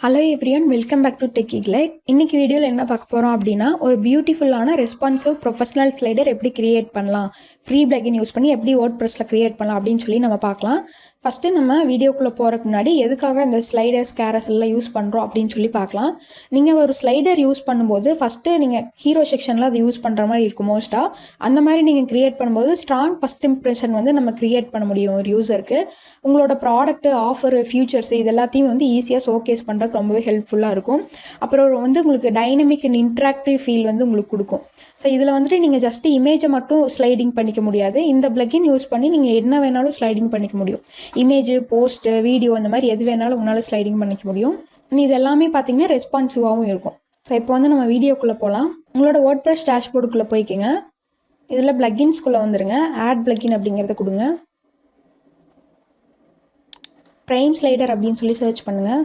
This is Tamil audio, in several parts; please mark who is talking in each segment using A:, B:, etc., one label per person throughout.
A: Hello everyone, welcome back to டெக்கி கிளைட். இன்னைக்கு வீடியோவில் என்ன பார்க்க போகிறோம் அப்படின்னா, ஒரு பியூட்டிஃபுல்லான ரெஸ்பான்சிவ் ப்ரொஃபஷனல் ஸ்லைடர் எப்படி கிரியேட் பண்ணலாம், ஃப்ரீ பிளகின் யூஸ் பண்ணி எப்படி WordPressல கிரியேட் பண்ணலாம் அப்படின்னு சொல்லி நம்ம பார்க்கலாம். ஃபஸ்ட்டு நம்ம வீடியோக்குள்ளே போகிறதுக்கு முன்னாடி எதுக்காக இந்த ஸ்லைடர்ஸ் கேரஸெல்லாம் யூஸ் பண்ணுறோம் அப்படின்னு சொல்லி பார்க்கலாம். நீங்கள் ஒரு ஸ்லைடர் யூஸ் பண்ணும்போது ஃபஸ்ட்டு நீங்கள் ஹீரோ செக்ஷனில் அதை யூஸ் பண்ணுற மாதிரி இருக்கும் மோஸ்ட்டாக. அந்த மாதிரி நீங்கள் கிரியேட் பண்ணும்போது ஸ்ட்ராங் ஃபஸ்ட் இம்ப்ரெஷன் வந்து நம்ம கிரியேட் பண்ண முடியும் ஒரு யூஸருக்கு. உங்களோட ப்ராடக்ட்டு, ஆஃபர், ஃபியூச்சர்ஸ் இது எல்லாத்தையும் வந்து ஈஸியாக ஷோகேஸ் பண்ணுறதுக்கு ரொம்பவே ஹெல்ப்ஃபுல்லாக இருக்கும். அப்புறம் வந்து உங்களுக்கு டைனமிக் அண்ட் இன்ட்ராக்டிவ் ஃபீல் வந்து உங்களுக்கு கொடுக்கும். ஸோ இதில் வந்துட்டு நீங்கள் ஜஸ்ட் இமேஜை மட்டும் ஸ்லைடிங் பண்ணிக்க முடியாது. இந்த பிளகின் யூஸ் பண்ணி நீங்கள் என்ன வேணாலும் ஸ்லைடிங் பண்ணிக்க முடியும். இமேஜ், போஸ்ட்டு, வீடியோ அந்த மாதிரி எது வேணாலும் உங்களால் ஸ்லைடிங் பண்ணிக்க முடியும். இது எல்லாமே பார்த்தீங்கன்னா ரெஸ்பான்சிவாகவும் இருக்கும். ஸோ இப்போ வந்து நம்ம வீடியோக்குள்ளே போகலாம். உங்களோட WordPress டேஷ்போர்டுக்குள்ளே போய்க்கிங்க. இதில் பிளகின்ஸ்குள்ளே வந்துடுங்க. ஆட் பிளகின் அப்படிங்கிறத கொடுங்க. ப்ரைம் ஸ்லைடர் அப்படின்னு சொல்லி சர்ச் பண்ணுங்கள்.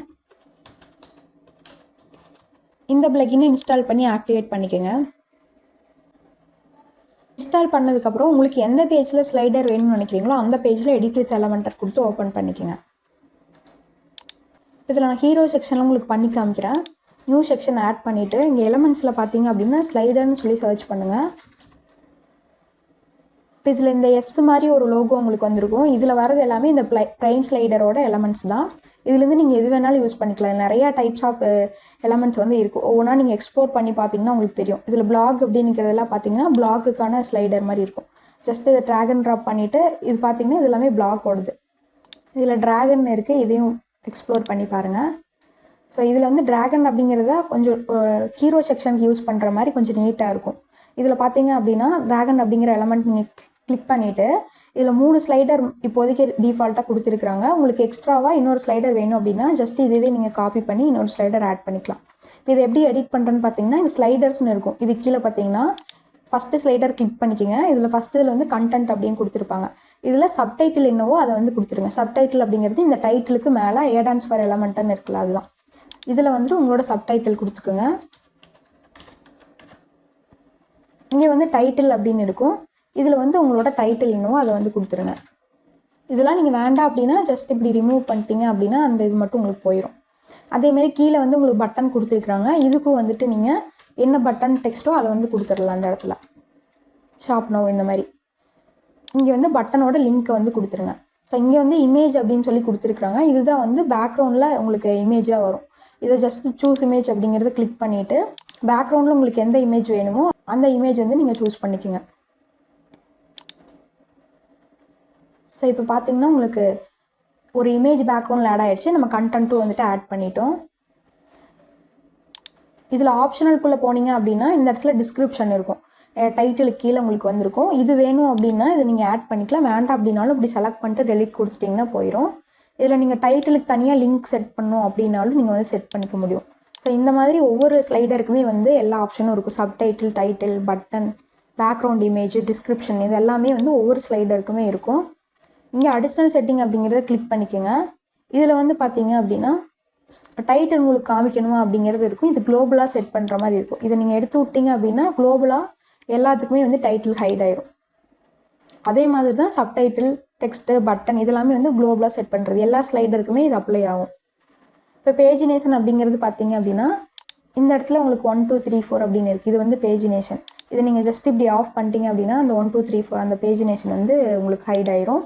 A: இந்த பிளகினை இன்ஸ்டால் பண்ணி ஆக்டிவேட் பண்ணிக்கோங்க. இன்ஸ்டால் பண்ணதுக்கப்புறம் உங்களுக்கு எந்த பேஜில் ஸ்லைடர் வேணும்னு நினைக்கிறீங்களோ அந்த பேஜில் எடிட் வித் எலமெண்டர் கொடுத்து ஓப்பன் பண்ணிக்கோங்க. இதில் நான் ஹீரோ செக்ஷனில் உங்களுக்கு பண்ணி காமிக்கிறேன். நியூ செக்ஷன் ஆட் பண்ணிவிட்டு இங்கே எலமெண்ட்ஸில் பார்த்தீங்க அப்படின்னா ஸ்லைடர்னு சொல்லி சர்ச் பண்ணுங்கள். இப்போ இதில் இந்த எஸ் மாதிரி ஒரு லோகோ உங்களுக்கு வந்திருக்கும். இதில் வரது எல்லாமே இந்த ப்ரைம் ஸ்லைடரோட எலமெண்ட்ஸ் தான். இதுலேருந்து நீங்கள் எது வேணாலும் யூஸ் பண்ணிக்கலாம். நிறையா டைப்ஸ் ஆஃப் எலமெண்ட்ஸ் வந்து இருக்கும். ஒவ்வொன்றா நீங்கள் எக்ஸ்ப்ளோர் பண்ணி பார்த்தீங்கன்னா உங்களுக்கு தெரியும். இதில் பிளாக் அப்படிங்கிறதெல்லாம் பார்த்தீங்கன்னா பிளாக்குக்கான ஸ்லைடர் மாதிரி இருக்கும். ஜஸ்ட் இதை ட்ராக் அண்ட் ட்ராப் பண்ணிவிட்டு இது பார்த்தீங்கன்னா இது எல்லாமே பிளாக்கோடது. இதில் ட்ராகன் இருக்குது, இதையும் எக்ஸ்ப்ளோர் பண்ணி பாருங்கள். ஸோ இதில் வந்து ட்ராகன் அப்படிங்கிறத கொஞ்சம் ஹீரோ செக்ஷனுக்கு யூஸ் பண்ணுற மாதிரி கொஞ்சம் நீட்டாக இருக்கும். இதில் பார்த்தீங்க அப்படின்னா ட்ராகன் அப்படிங்கிற எலமெண்ட் நீங்கள் கிளிக் பண்ணிவிட்டு இதில் 3 ஸ்லைடர் இப்போதைக்கு டிஃபால்ட்டாக கொடுத்துருக்குறாங்க. உங்களுக்கு எக்ஸ்ட்ராவாக இன்னொரு ஸ்லைடர் வேணும் அப்படின்னா ஜஸ்ட் இதுவே நீங்கள் காப்பி பண்ணி இன்னொரு ஸ்லைடர் ஆட் பண்ணிக்கலாம். இப்போ இதை எப்படி எடிட் பண்ணுறேன்னு பார்த்தீங்கன்னா இங்கே ஸ்லைடர்ஸ்னு இருக்கும். இது கீழே பார்த்தீங்கன்னா ஃபஸ்ட்டு ஸ்லைடர் கிளிக் பண்ணிக்கோங்க. இதில் இதில் வந்து கண்டென்ட் அப்படின்னு கொடுத்துருப்பாங்க. இதில் சப்டைட்டில் என்னவோ அதை வந்து கொடுத்துருங்க. சப்டைட்டில் அப்படிங்கிறது இந்த டைட்டிலுக்கு மேலே ஏடான்ஸ் ஃபார் எலமெண்ட்னு இருக்குல்ல, அதுதான். இதில் வந்துட்டு உங்களோட சப்டைட்டில் கொடுத்துக்குங்க. இங்கே வந்து டைட்டில் அப்படின்னு இருக்கும். இதில் வந்து உங்களோட டைட்டில் என்னவோ அதை வந்து கொடுத்துருங்க. இதெல்லாம் நீங்கள் வேண்டாம் அப்படின்னா ஜஸ்ட் இப்படி ரிமூவ் பண்ணிட்டீங்க அப்படின்னா அந்த இது மட்டும் உங்களுக்கு போயிடும். அதேமாரி கீழே வந்து உங்களுக்கு பட்டன் கொடுத்துருக்குறாங்க. இதுக்கும் வந்துட்டு நீங்கள் என்ன பட்டன் டெக்ஸ்ட்டோ அதை வந்து கொடுத்துடலாம். அந்த இடத்துல ஷாப் நவ் இந்த மாதிரி இங்கே வந்து பட்டனோட லிங்க்கை வந்து கொடுத்துருங்க. ஸோ இங்கே வந்து இமேஜ் அப்படின்னு சொல்லி கொடுத்துருக்குறாங்க. இதுதான் வந்து பேக்ரவுண்டில் உங்களுக்கு இமேஜாக வரும். இதை ஜஸ்ட் சூஸ் இமேஜ் அப்படிங்கிறத கிளிக் பண்ணிவிட்டு பேக்ரவுண்டில் உங்களுக்கு எந்த இமேஜ் வேணுமோ அந்த இமேஜ் வந்து நீங்கள் சூஸ் பண்ணிக்கோங்க. ஸோ இப்போ பார்த்தீங்கன்னா உங்களுக்கு ஒரு இமேஜ் பேக்ரவுண்டில் ஆட் ஆகிடுச்சு. நம்ம கண்டென்ட்டும் வந்துட்டு ஆட் பண்ணிட்டோம். இதில் ஆப்ஷனல்குள்ளே போனீங்க அப்படின்னா இந்த இடத்துல டிஸ்கிரிப்ஷன் இருக்கும். டைட்டிலுக்கு கீழே உங்களுக்கு வந்திருக்கும். இது வேணும் அப்படின்னா இதை நீங்கள் ஆட் பண்ணிக்கலாம். வேண்டாம் அப்படின்னாலும் இப்படி செலக்ட் பண்ணிட்டு டெலிட் கொடுத்துட்டிங்கன்னா போயிடும். இதில் நீங்கள் டைட்டிலுக்கு தனியாக லிங்க் செட் பண்ணணும் அப்படின்னாலும் நீங்கள் வந்து செட் பண்ணிக்க முடியும். ஸோ இந்த மாதிரி ஒவ்வொரு ஸ்லைடருக்குமே வந்து எல்லா ஆப்ஷனும் இருக்கும். Subtitle, title, button, background image, description இது எல்லாமே வந்து ஒவ்வொரு ஸ்லைடருக்குமே இருக்கும். இங்கே அடிஷ்னல் செட்டிங் அப்படிங்கிறத கிளிக் பண்ணிக்கோங்க. இதில் வந்து பார்த்தீங்க அப்படின்னா டைட்டில் உங்களுக்கு காமிக்கணும் அப்படிங்கிறது இருக்கும். இது குளோபலாக செட் பண்ணுற மாதிரி இருக்கும். இதை நீங்கள் எடுத்து விட்டீங்க அப்படின்னா குளோபலாக எல்லாத்துக்குமே வந்து டைட்டில் ஹைட் ஆயிரும். அதே மாதிரி தான் சப்டைட்டில், டெக்ஸ்ட்டு, பட்டன் இதெல்லாமே வந்து குளோபலாக செட் பண்ணுறது. எல்லா ஸ்லைடருக்குமே இது அப்ளை ஆகும். இப்போ பேஜினேஷன் அப்படிங்கிறது பார்த்தீங்க அப்படின்னா இந்த இடத்துல உங்களுக்கு 1 2 3 4 அப்படின்னு இருக்குது. இது வந்து பேஜினேஷன். இதை நீங்கள் ஜஸ்ட் இப்படி ஆஃப் பண்ணிட்டீங்க அப்படின்னா அந்த 1 2 3 4 அந்த பேஜினேஷன் வந்து உங்களுக்கு ஹைட் ஆயிரும்.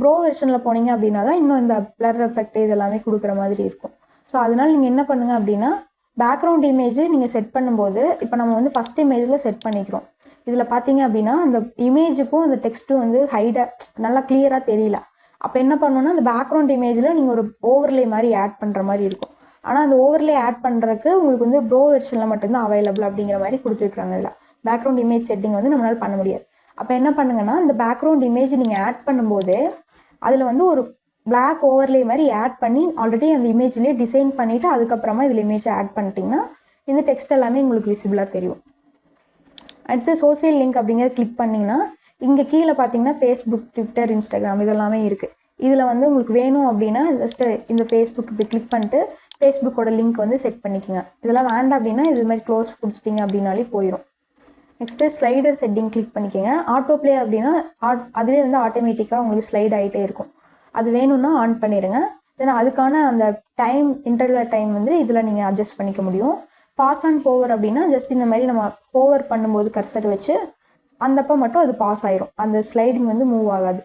A: ப்ரோ வெர்ஷனில் போனீங்க அப்படின்னா தான் இன்னும் இந்த பிளர் எஃபெக்ட் இதெல்லாமே கொடுக்குற மாதிரி இருக்கும். ஸோ அதனால் நீங்கள் என்ன பண்ணுங்கள் அப்படின்னா பேக்ரவுண்ட் இமேஜ் நீங்கள் செட் பண்ணும்போது இப்போ நம்ம வந்து ஃபஸ்ட் இமேஜில் செட் பண்ணிக்கிறோம். இதில் பார்த்தீங்க அப்படின்னா அந்த இமேஜுக்கும் அந்த டெக்ஸ்ட்டும் வந்து ஹைடாக நல்லா கிளியராக தெரியல. அப்போ என்ன பண்ணணும்னா அந்த பேக்ரவுண்ட் இமேஜில் நீங்கள் ஒரு ஓவர்லே மாதிரி ஆட் பண்ணுற மாதிரி இருக்கும். ஆனால் அந்த ஓவர்லே ஆட் பண்ணுறதுக்கு உங்களுக்கு வந்து ப்ரோ வெர்ஷனில் மட்டும்தான் அவைலபிள் அப்படிங்கிற மாதிரி கொடுத்துருக்குறாங்க. இதில் பேக்ரவுண்ட் இமேஜ் செட்டிங் வந்து நம்மளால் பண்ண முடியாது. அப்போ என்ன பண்ணுங்கன்னா இந்த பேக்ரவுண்ட் இமேஜ் நீங்கள் ஆட் பண்ணும்போது அதில் வந்து ஒரு பிளாக் ஓவர்லே மாதிரி ஆட் பண்ணி ஆல்ரெடி அந்த இமேஜ்லேயே டிசைன் பண்ணிவிட்டு அதுக்கப்புறமா இதில் இமேஜை ஆட் பண்ணிட்டீங்கன்னா இந்த டெக்ஸ்ட் எல்லாமே உங்களுக்கு விசிபிளாக தெரியும். அடுத்து சோசியல் லிங்க் அப்படிங்கிறத கிளிக் பண்ணிங்கன்னா இங்கே கீழே பார்த்தீங்கன்னா ஃபேஸ்புக், ட்விட்டர், இன்ஸ்டாகிராம் இதெல்லாமே இருக்குது. இதில் வந்து உங்களுக்கு வேணும் அப்படின்னா ஜஸ்ட்டு இந்த ஃபேஸ்புக் இப்படி கிளிக் பண்ணிட்டு ஃபேஸ்புக்கோட லிங்க் வந்து செட் பண்ணிக்கோங்க. இதெல்லாம் வேண்டாம் அப்படின்னா இது மாதிரி க்ளோஸ் கொடுத்துட்டிங்க அப்படின்னாலே போயிடும். நெக்ஸ்ட்டு ஸ்லைடர் செட்டிங் கிளிக் பண்ணிக்கோங்க. ஆட்டோ ப்ளே அப்படின்னா அதுவே வந்து ஆட்டோமேட்டிக்காக உங்களுக்கு ஸ்லைட் ஆகிட்டே இருக்கும். அது வேணும்னா ஆன் பண்ணிடுங்க. தென் அதுக்கான அந்த இன்டர்வல் டைம் வந்து இதில் நீங்கள் அட்ஜஸ்ட் பண்ணிக்க முடியும். பாஸ் அண்ட் போவர் அப்படின்னா ஜஸ்ட் இந்த மாதிரி நம்ம போவர் பண்ணும்போது கர்சர் வச்சு அந்தப்போ மட்டும் அது பாஸ் ஆயிரும், அந்த ஸ்லைடிங் வந்து மூவ் ஆகாது.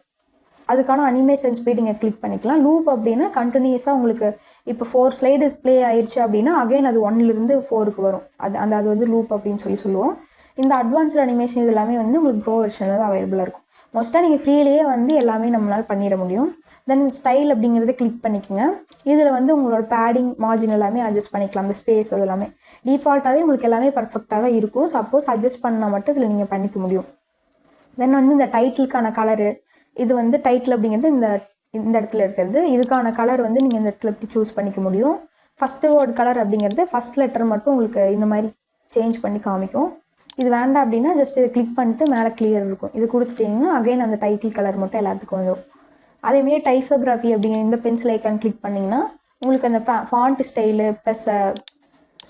A: அதுக்கான அனிமேஷன் ஸ்பீட் நீங்கள் கிளிக் பண்ணிக்கலாம். லூப் அப்படின்னா கண்டினியூஸாக உங்களுக்கு இப்போ 4 ஸ்லைடு ப்ளே ஆயிடுச்சு அப்படின்னா அகைன் அது 1லிருந்து 4க்கு வரும். அது வந்து லூப் அப்படின்னு சொல்லுவோம். இந்த அட்வான்ஸ்டு அனிமேஷன் இது எல்லாமே வந்து உங்களுக்கு ப்ரோ வெர்ஷனில் தான் அவைலபிளாக இருக்கும். மோஸ்ட்டாக நீங்கள் ஃப்ரீலேயே வந்து எல்லாமே நம்மளால் பண்ணிட முடியும். தென் ஸ்டைல் அப்படிங்கிறத கிளிக் பண்ணிக்கோங்க. இதில் வந்து உங்களோட பேடிங் மார்ஜின் எல்லாமே அட்ஜஸ்ட் பண்ணிக்கலாம். அந்த ஸ்பேஸ் அது எல்லாமே டிஃபால்ட்டாகவே உங்களுக்கு எல்லாமே பர்ஃபெக்டாக தான் இருக்கும். சப்போஸ் அட்ஜஸ்ட் பண்ணால் மட்டும் இதில் நீங்கள் பண்ணிக்க முடியும். தென் வந்து இந்த டைட்டிலுக்கான கலரு, இது வந்து டைட்டில் அப்படிங்கிறது இந்த இடத்துல இருக்கிறது. இதுக்கான கலர் வந்து நீங்கள் இந்த இடத்துல எப்படி சூஸ் பண்ணிக்க முடியும். ஃபஸ்ட்டு வேர்ட் கலர் அப்படிங்கிறது ஃபஸ்ட் லெட்டர் மட்டும் உங்களுக்கு இந்த மாதிரி சேஞ்ச் பண்ணி காமிக்கும். இது வேண்டாம் அப்படின்னா ஜஸ்ட் இதை கிளிக் பண்ணிட்டு மேலே கிளியர் இருக்கும். இது கொடுத்துட்டிங்கன்னா அகைன் அந்த டைட்டில் கலர் மட்டும் எல்லாத்துக்கும் வந்துடும். அதேமாரி டைப்போகிராஃபி அப்படிங்கிற இந்த பென்சில் ஐக்கான் கிளிக் பண்ணிங்கன்னா உங்களுக்கு அந்த ஃபாண்ட் ஸ்டைலு ப்ளஸ்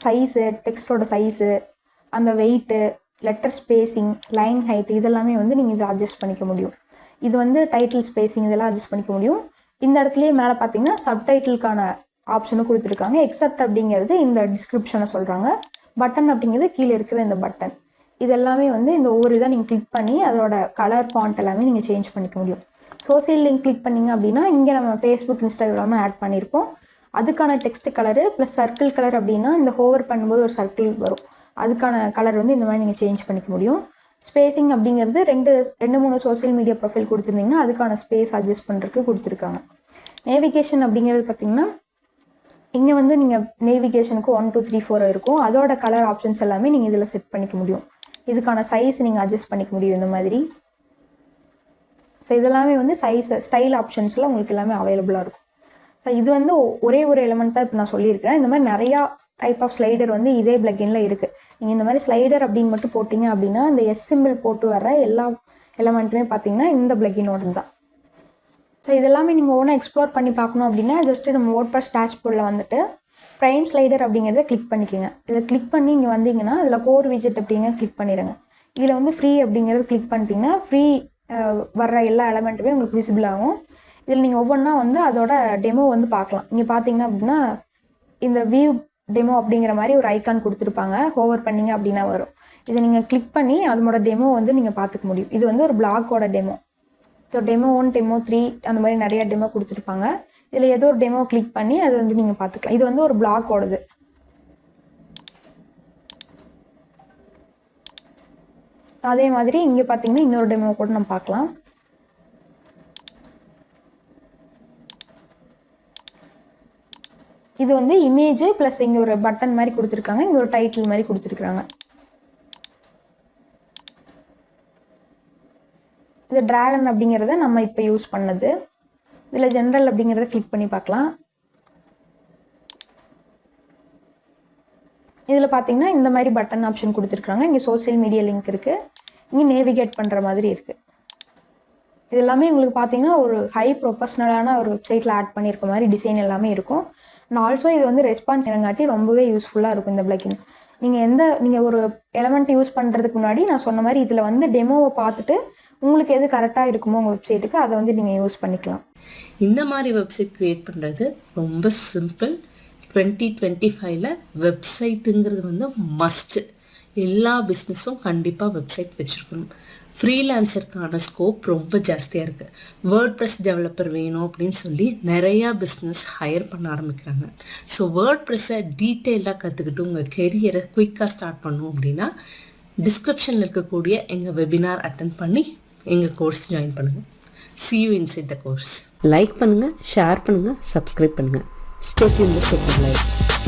A: சைஸு, டெக்ஸ்டோட சைஸு, அந்த weight, letter spacing, line height இதெல்லாமே வந்து நீங்கள் இதை அட்ஜஸ்ட் பண்ணிக்க முடியும். இது வந்து டைட்டில் ஸ்பேஸிங் இதெல்லாம் அட்ஜஸ்ட் பண்ணிக்க முடியும். இந்த இடத்துலையே மேலே பார்த்தீங்கன்னா சப்டைட்டிலுக்கான ஆப்ஷனும் கொடுத்துருக்காங்க. எக்ஸப்ட் அப்படிங்கிறது இந்த டிஸ்கிரிப்ஷனை சொல்கிறாங்க. பட்டன் அப்படிங்கிறது கீழே இருக்கிற இந்த பட்டன். இதெல்லாமே வந்து இந்த ஒவ்வொரு இதாக நீங்கள் கிளிக் பண்ணி அதோட கலர் ஃபாண்ட் எல்லாமே நீங்கள் சேஞ்ச் பண்ணிக்க முடியும். சோசியல் லிங்க் கிளிக் பண்ணிங்க அப்படின்னா இங்கே நம்ம ஃபேஸ்புக், இன்ஸ்டாகிராம் ஆட் பண்ணியிருப்போம். அதுக்கான text colour plus circle colour அப்படின்னா இந்த ஹோவர் பண்ணும்போது ஒரு சர்க்கிள் வரும், அதுக்கான கலர் வந்து இந்த மாதிரி நீங்கள் சேஞ்ச் பண்ணிக்க முடியும். ஸ்பேஸிங் அப்படிங்கிறது 2-3 சோசியல் மீடியா ப்ரொஃபைல் கொடுத்துருந்தீங்கன்னா அதுக்கான ஸ்பேஸ் அட்ஜஸ்ட் பண்ணுறதுக்கு கொடுத்துருக்காங்க. நேவிகேஷன் அப்படிங்கிறது பார்த்திங்கன்னா இங்கே வந்து நீங்கள் நேவிகேஷனுக்கு 1 2 3 4 இருக்கும். அதோட கலர் ஆப்ஷன்ஸ் எல்லாமே நீங்கள் இதில் செட் பண்ணிக்க முடியும். இதுக்கான சைஸ் நீங்கள் அட்ஜஸ்ட் பண்ணிக்க முடியும் இந்த மாதிரி. ஸோ இதெல்லாமே வந்து ஸ்டைல் ஆப்ஷன்ஸில் உங்களுக்கு எல்லாமே அவைலபிளாக இருக்கும். ஸோ இது வந்து ஒரே ஒரு எலிமெண்ட் தான் இப்போ நான் சொல்லியிருக்கிறேன். இந்த மாதிரி நிறையா டைப் ஆஃப் ஸ்லைடர் வந்து இதே பிளக்கின்ல இருக்குது. நீங்கள் இந்த மாதிரி ஸ்லைடர் அப்படின்னு மட்டும் போட்டிங்க அப்படின்னா இந்த சிம்பிள் போட்டு வர எல்லா எலமெண்ட்டுமே பார்த்தீங்கன்னா இந்த பிளக்கினோட தான். ஸோ இதெல்லாமே நீங்கள் ஒவ்வொன்றா எக்ஸ்ப்ளோர் பண்ணி பார்க்கணும் அப்படின்னா ஜஸ்ட்டு நம்ம WordPress டேஷ்போர்டில் வந்துட்டு ப்ரைம் ஸ்லைடர் அப்படிங்கிறத கிளிக் பண்ணிக்கோங்க. இதை கிளிக் பண்ணி இங்கே வந்தீங்கன்னா அதில் கோர் விஜெட் அப்படிங்கிற கிளிக் பண்ணிடுங்க. இதில் வந்து ஃப்ரீ அப்படிங்கிறது கிளிக் பண்ணிட்டீங்கன்னா ஃப்ரீ வர்ற எல்லா எலமெண்ட்டுமே உங்களுக்கு விசிபிள் ஆகும். இதில் நீங்கள் ஒவ்வொன்றா வந்து அதோட டெமோ வந்து பார்க்கலாம். இங்கே பார்த்தீங்கன்னா அப்படின்னா இந்த வியூ டெமோ அப்படிங்கிற மாதிரி ஒரு ஐக்கான் கொடுத்துருப்பாங்க. ஹோவர் பண்ணிங்க அப்படின்னா வரும். இதை நீங்கள் கிளிக் பண்ணி அதனோட டெமோ வந்து நீங்கள் பார்த்துக்க முடியும். இது வந்து ஒரு பிளாகோட டெமோ. ஸோ டெமோ 1, டெமோ 3 அந்த மாதிரி நிறையா டெமோ கொடுத்துருப்பாங்க. இதில் ஏதோ ஒரு டெமோ கிளிக் பண்ணி அது வந்து நீங்கள் பார்த்துக்கலாம். இது வந்து ஒரு பிளாகோடது. அதே மாதிரி இங்கே பார்த்தீங்கன்னா இன்னொரு டெமோ கூட நம்ம பார்க்கலாம். இது வந்து இமேஜ் ப்ளஸ் இங்கே ஒரு பட்டன் மாதிரி கொடுத்துருக்காங்க, இங்கே ஒரு டைட்டில் மாதிரி கொடுத்துருக்காங்க. இது டிராகன் அப்படிங்கிறத நம்ம இப்போ யூஸ் பண்ணது. இதில் ஜென்ரல் அப்படிங்கிறத கிளிக் பண்ணி பார்க்கலாம். இதில் பார்த்தீங்கன்னா இந்த மாதிரி பட்டன் ஆப்ஷன் கொடுத்துருக்காங்க. இங்கே சோசியல் மீடியா லிங்க் இருக்குது, இங்கே நேவிகேட் பண்ணுற மாதிரி இருக்குது. இது எல்லாமே உங்களுக்கு பார்த்தீங்கன்னா ஒரு ஹை ப்ரொஃபஷ்னலான ஒரு வெப்சைட்டில் ஆட் பண்ணியிருக்க மாதிரி டிசைன் எல்லாமே இருக்கும். அண்ட் ஆல்சோ இது வந்து ரெஸ்பான்ஸ் இறங்காட்டி ரொம்பவே யூஸ்ஃபுல்லாக இருக்கும் இந்த பிளக்கின். நீங்கள் ஒரு எலமெண்ட் யூஸ் பண்ணுறதுக்கு முன்னாடி நான் சொன்ன மாதிரி இதில் வந்து டெமோவை பார்த்துட்டு உங்களுக்கு எது கரெக்டாக இருக்குமோ உங்கள் வெப்சைட்டுக்கு அதை வந்து நீங்கள் யூஸ் பண்ணிக்கலாம்.
B: இந்த மாதிரி வெப்சைட் க்ரியேட் பண்ணுறது ரொம்ப சிம்பிள். 2025 வெப்சைட்டுங்கிறது வந்து மஸ்ட்டு. எல்லா பிஸ்னஸும் கண்டிப்பாக வெப்சைட் வச்சுருக்கணும். ஃப்ரீலான்சருக்கான ஸ்கோப் ரொம்ப ஜாஸ்தியாக இருக்குது. வேர்ட்ப்ரெஸ் டெவலப்பர் வேணும் அப்படின்னு சொல்லி நிறையா பிஸ்னஸ் ஹையர் பண்ண ஆரம்பிக்கிறாங்க. ஸோ வேர்ட்ப்ரெஸ்ஸை டீட்டெயிலாக கற்றுக்கிட்டு உங்கள் கெரியரை குயிக்காக ஸ்டார்ட் பண்ணணும் அப்படின்னா டிஸ்கிரிப்ஷனில் இருக்கக்கூடிய எங்கள் வெபினார் அட்டென்ட் பண்ணி எங்கள் கோர்ஸ் ஜாயின் பண்ணுங்கள். See you inside the course. Like பண்ணுங்கள், ஷேர் பண்ணுங்கள், சப்ஸ்கிரைப் பண்ணுங்கள். Stay tuned with Life.